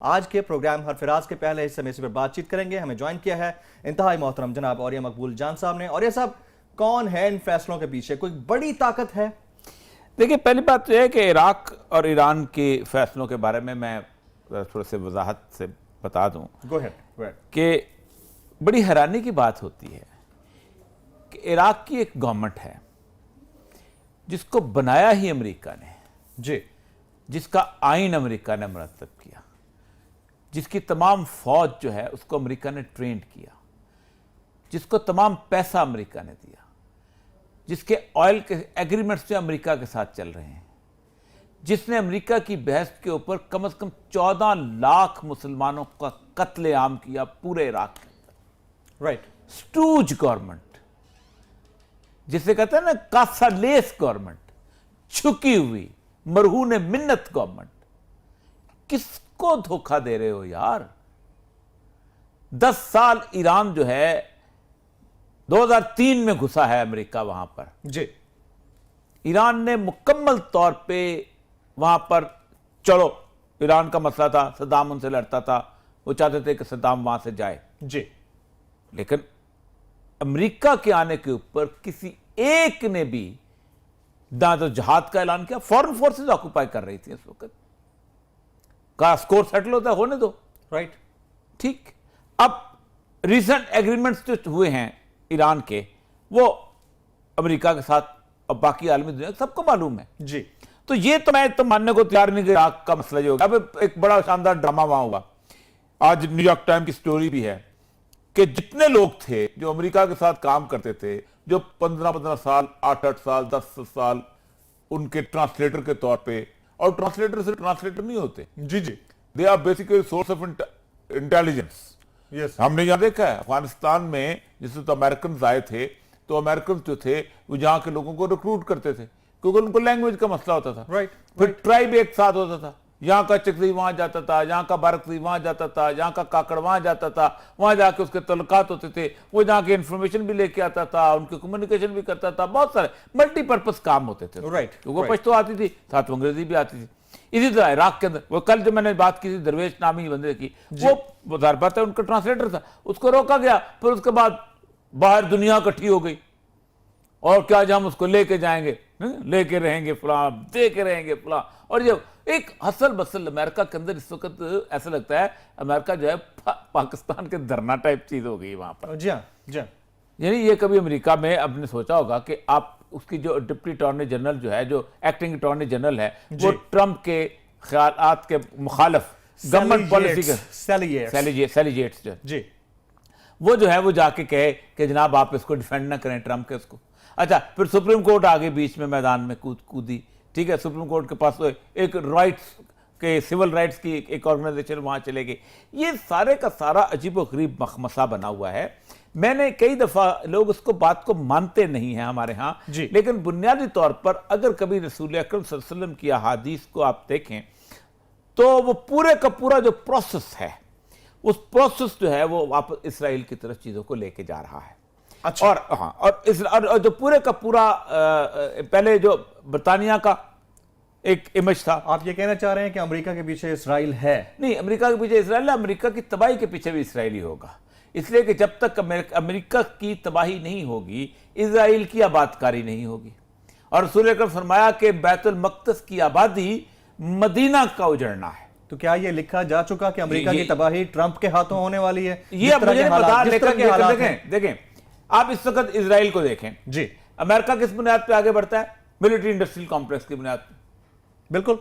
आज के प्रोग्राम हरफिराज के पहले हिस्से में इसी पर बातचीत करेंगे। हमें ज्वाइन किया है इंतहाई मोहतरम जनाब औरिया मकबूल जान साहब ने। और ये साहब, कौन है इन फैसलों के पीछे? कोई बड़ी ताकत है? देखिए, पहली बात तो यह है कि इराक और ईरान के फैसलों के बारे में मैं थोड़ा से वजाहत से बता दूं कि बड़ी हैरानी की बात होती है कि इराक की एक गवर्नमेंट है जिसको बनाया ही अमेरिका ने जी, जिसका आइन अमेरिका ने मुरतब किया, जिसकी तमाम फौज जो है उसको अमेरिका ने ट्रेंड किया, जिसको तमाम पैसा अमेरिका ने दिया, जिसके ऑयल के एग्रीमेंट्स जो अमेरिका के साथ चल रहे हैं, जिसने अमेरिका की बहस के ऊपर कम से कम 14 लाख मुसलमानों का कत्लेआम किया पूरे इराक के अंदर। राइट। स्टूज गवर्नमेंट, जिसे कहते हैं ना कासालेस गवर्नमेंट, झुकी हुई मरहून मिन्नत गवर्नमेंट। किसको धोखा दे रहे हो यार? 10 साल ईरान जो है 2003 में घुसा है अमेरिका वहां पर। जी, ईरान ने मुकम्मल तौर पे वहां पर, चलो ईरान का मसला था, सद्दाम उनसे लड़ता था, वो चाहते थे कि सद्दाम वहां से जाए जी, लेकिन अमेरिका के आने के ऊपर किसी एक ने भी ना तो जहाद का ऐलान किया। फॉरेन फोर्सेस ऑक्युपाई कर रही थी इस वक्त, का स्कोर सेटल होता है, होने दो। राइट। ठीक, अब रिसेंट एग्रीमेंट्स जो हुए हैं ईरान के, वो अमेरिका के साथ और बाकी आलमी दुनिया सबको मालूम है जी। तो ये तो मैं तो मानने को तैयार नहीं कि इराक का मसला जो अब एक बड़ा शानदार ड्रामा वहां हुआ। आज न्यूयॉर्क टाइम की स्टोरी भी है कि जितने लोग थे जो अमेरिका के साथ काम करते थे, जो 15-15 साल, 8-8 साल, 10 साल उनके ट्रांसलेटर के तौर पे, और ट्रांसलेटर से ट्रांसलेटर नहीं होते, जी जी, they are basically source of intelligence. Yes. हमने यहां देखा है अफगानिस्तान में जिससे तो अमेरिकन आए थे, तो अमेरिकन जो थे वो जहां के लोगों को रिक्रूट करते थे क्योंकि उनको लैंग्वेज का मसला होता था। राइट। फिर ट्राइब एक साथ होता था, यहाँ का चकरी वहां जाता था, यहाँ का बारकरी वहां जाता था, यहाँ का काकड़ वहां जाता था, वहां जाके उसके तल्लुकात होते थे, वो जहाँ के इंफॉर्मेशन भी लेके आता था, उनके कम्युनिकेशन भी करता था, बहुत सारे मल्टीपर्पज काम होते थे। राइट। क्योंकि पश्तो आती थी, साथ अंग्रेजी भी आती थी। इसी तरह इराक के अंदर, वो कल जो मैंने बात की थी दरवेश नामी बंदे की, वो जाहिर बात है उनका ट्रांसलेटर था, उसको रोका गया। फिर उसके बाद बाहर दुनिया इकट्ठी हो गई और क्या हम उसको लेके जाएंगे, लेके रहेंगे फलां, दे के रहेंगे फलां। और जब एक हसल बसल अमेरिका के अंदर इस वक्त ऐसा लगता है अमेरिका जो है पाकिस्तान के धरना टाइप चीज हो गई वहां पर। जी हाँ, जी हाँ। यानी ये कभी अमेरिका में आपने सोचा होगा कि आप उसकी जो डिप्टी अटॉर्नी जनरल जो है, जो एक्टिंग अटॉर्नी जनरल है, वो ट्रंप के ख्यालात के मुखालिफ गवर्नमेंट पॉलिसी के सैली येट्स जी, वो जो है वो जाके कहे कि जनाब आप इसको डिफेंड ना करें ट्रंप के उसको। अच्छा, फिर सुप्रीम कोर्ट आगे बीच में मैदान में कूदी। ठीक है, सुप्रीम कोर्ट के पास तो एक राइट्स के, सिविल राइट्स की एक ऑर्गेनाइजेशन वहां चले गई। ये सारे का सारा अजीब व गरीब मखमसा बना हुआ है। मैंने कई दफा, लोग उसको बात को मानते नहीं हैं हमारे यहाँ, लेकिन बुनियादी तौर पर अगर कभी रसूल अकरम सल्लल्लाहु अलैहि वसल्लम की अहादीस को आप देखें तो वो पूरे का पूरा जो प्रोसेस है, उस प्रोसेस जो है वो वापस इसराइल की तरफ चीजों को लेके जा रहा है। अच्छा। और हाँ, और जो पूरे का पूरा पहले जो बरतानिया का एक इमेज था। आप ये कहना चाह रहे हैं कि अमेरिका के पीछे इसराइल है? नहीं, अमेरिका के पीछे इसराइल है, अमेरिका की तबाही के पीछे भी इसराइल ही होगा। इसलिए कि जब तक अमेरिका की तबाही नहीं होगी, इसराइल की आबादकारी नहीं होगी। और रसूल अकरम फरमाया कि बैतुल मक़दस की आबादी मदीना का उजड़ना है। तो क्या ये लिखा जा चुका कि अमेरिका की तबाही ट्रंप के हाथों होने वाली है? ये अब मुझे नहीं पता, लेकिन देखें आप इस वक्त इसराइल को देखें जी, अमेरिका किस बुनियाद पे आगे बढ़ता है? मिलिट्री इंडस्ट्रियल कॉम्प्लेक्स की बुनियाद पे। बिल्कुल।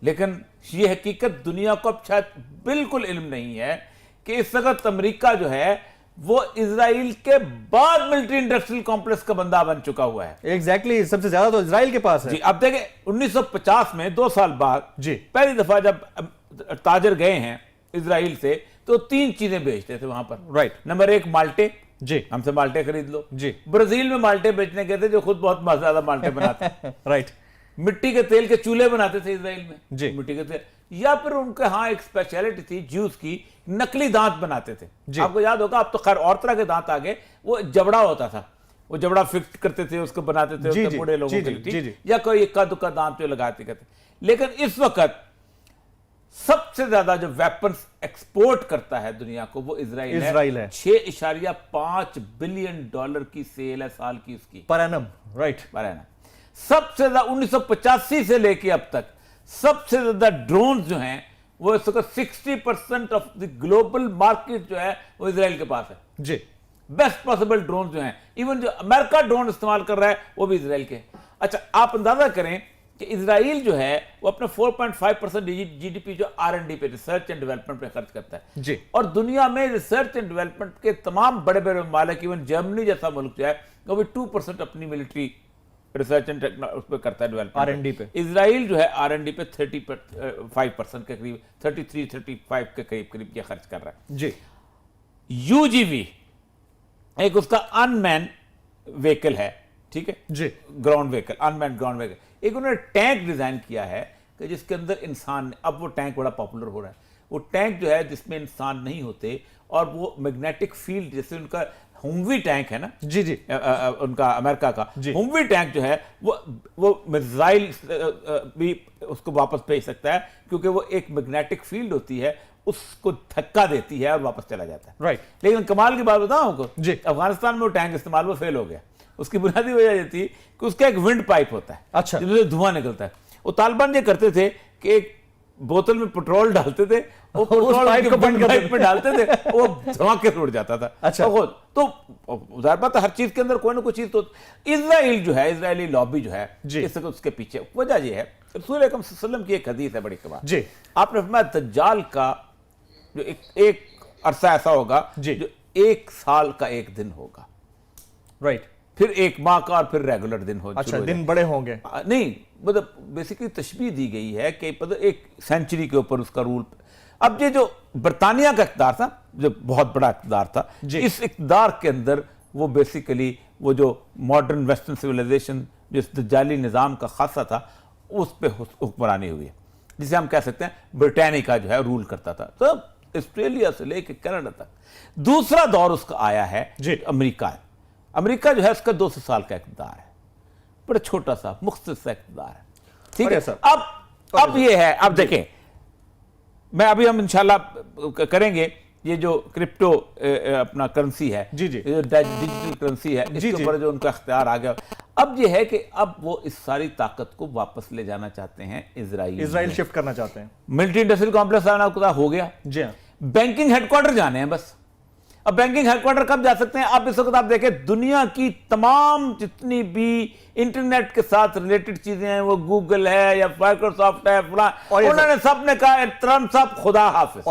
लेकिन ये हकीकत दुनिया को अब शायद बिल्कुल इल्म नहीं है कि इस वक्त अमेरिका जो है वो इसराइल के बाद मिलिट्री इंडस्ट्रियल कॉम्प्लेक्स का बंदा बन चुका हुआ है। एग्जैक्टली, सबसे ज्यादा तो इसराइल के पास है। जी, अब देखें 1950 में 2 साल बाद जी, पहली दफा जब ताजर गए हैं इसराइल से, तो 3 चीजें बेचते थे वहां पर। राइट। नंबर 1 माल्टे, जी, हमसे माल्टे खरीद लो। जी। ब्राजील में माल्टे बेचने गए थे जो खुद बहुत मजेदार माल्टे बनाते राइट। मिट्टी के तेल के चूल्हे बनाते थे इसराइल में जी, मिट्टी के तेल। या फिर उनके यहाँ एक स्पेशलिटी थी ज्यूस की, नकली दांत बनाते थे। आपको याद होगा, अब तो खैर और तरह के दांत आ गए, वो जबड़ा होता था, वो जबड़ा फिक्स करते थे, उसको बनाते थे उसके बूढ़े लोगों के लिए, या कोई इक्का दुक्का दांत जो लगाते करते। लेकिन इस वक्त सबसे ज्यादा जो वेपन्स एक्सपोर्ट करता है दुनिया को वो इजराइल है। 6.5 बिलियन डॉलर की सेल है साल की उसकी, per annum, right, per annum. सबसे ज्यादा 1985 से लेके अब तक सबसे ज्यादा ड्रोन जो हैं वो इस वक्त 60% ऑफ द ग्लोबल मार्केट जो है वो इजराइल के पास है जी। बेस्ट पॉसिबल ड्रोन जो हैं, इवन जो अमेरिका ड्रोन इस्तेमाल कर रहा है वो भी इजराइल के। अच्छा, आप अंदाजा करें कि इजराइल जो है वो अपने 4.5% जीडीपी जो R&D पे, रिसर्च एंड डेवलपमेंट पे खर्च करता है जी। और दुनिया में रिसर्च एंड डेवलपमेंट के तमाम बड़े बड़े ममालिक, इवन जर्मनी जैसा मुल्क जो है वो भी 2% अपनी मिलिट्री रिसर्च एंड उस पर करता है, डेवलपमेंट R&D पे। इजराइल जो है R&D पे 35% के करीब, 33-35 के करीब ये खर्च कर रहा है जी। UGV एक उसका अनमैन व्हीकल है, ठीक है जी, ground vehicle, unmanned ground vehicle. एक उन्होंने टैंक डिजाइन किया है कि जिसके अंदर इंसान, अब वो टैंक बड़ा पॉपुलर हो रहा है, वो टैंक जो है जिसमें इंसान नहीं होते और वो मैग्नेटिक फील्ड, जैसे उनका हुमवी टैंक है ना, जी जी, उनका अमेरिका का जी। हुमवी टैंक जो है वो मिसाइल भी उसको वापस भेज सकता है क्योंकि वो एक मैग्नेटिक फील्ड होती है, उसको धक्का देती है और वापस चला जाता है, राइट। लेकिन कमाल की बात बताऊं आपको जी। अफगानिस्तान में वो टैंक इस्तेमाल वो फेल हो गया। उसकी बुनियादी वजह ये थी कि उसका एक विंड पाइप होता है, अच्छा। जिसमें धुआं निकलता है। वो तालिबान ये करते थे कि एक बोतल में पेट्रोल डालते थे, वो पेट्रोल पाइप को बंद कर पाइप में डालते थे, वो धमाके से उड़ जाता था। अच्छा। तो जाहिर बात है हर चीज के अंदर कोई ना कोई चीज तो। इजराइल जो है, इजरायली लॉबी जो है, जी। इस उसके पीछे वजह ये है, रसूल अकरम सल्लल्लाहु अलैहि वसल्लम की एक हदीस है बड़ी कमाल। जी। आपने फरमाया दज्जाल का जो एक अरसा ऐसा होगा जी। जो 1 साल का एक दिन होगा, राइट, फिर 1 माह का और फिर रेगुलर दिन हो। अच्छा, दिन बड़े होंगे। नहीं, मतलब बेसिकली तशबीह दी गई है कि मतलब एक सेंचुरी के ऊपर उसका रूल। अब ये जो बरतानिया का इक़्तिदार था, जो बहुत बड़ा इक़्तिदार था, इस इक़्तिदार के अंदर वो बेसिकली वो जो मॉडर्न वेस्टर्न सिविलाइजेशन जो इस दज्जाली निज़ाम का खासा था उस पर हुक्मरानी हुई है, जिसे हम कह सकते हैं ब्रिटानिका जो है रूल करता था, तो ऑस्ट्रेलिया से लेकर कनाडा तक। दूसरा दौर उसका आया है अमेरिका है। अमेरिका जो है उसका 200 साल का इक़्तिदार है, बड़ा छोटा सा मुख्तसर सा इक़्तिदार है, ठीक है। अब ये है, अब देखें, मैं अभी हम इंशाल्लाह करेंगे ये जो क्रिप्टो अपना करेंसी है, जी जी, डिजिटल करेंसी है, इसके ऊपर जो उनका इख्तियार आ गया। अब ये है कि अब वो इस सारी ताकत को वापस ले जाना चाहते हैं, इजराइल शिफ्ट करना चाहते हैं। मिलिट्री इंडस्ट्रियल कॉम्प्लेक्स हो गया जी हाँ। बैंकिंग हेडक्वार्टर जाने हैं बस। अब बैंकिंग हेडक्वार्टर कब जा सकते हैं? अब इस वक्त आप देखें दुनिया की तमाम जितनी भी इंटरनेट के साथ रिलेटेड चीजें हैं, वो गूगल है या माइक्रोसॉफ्ट है, उन्होंने सबने कहा ट्रम्प साहब खुदा हाफिज।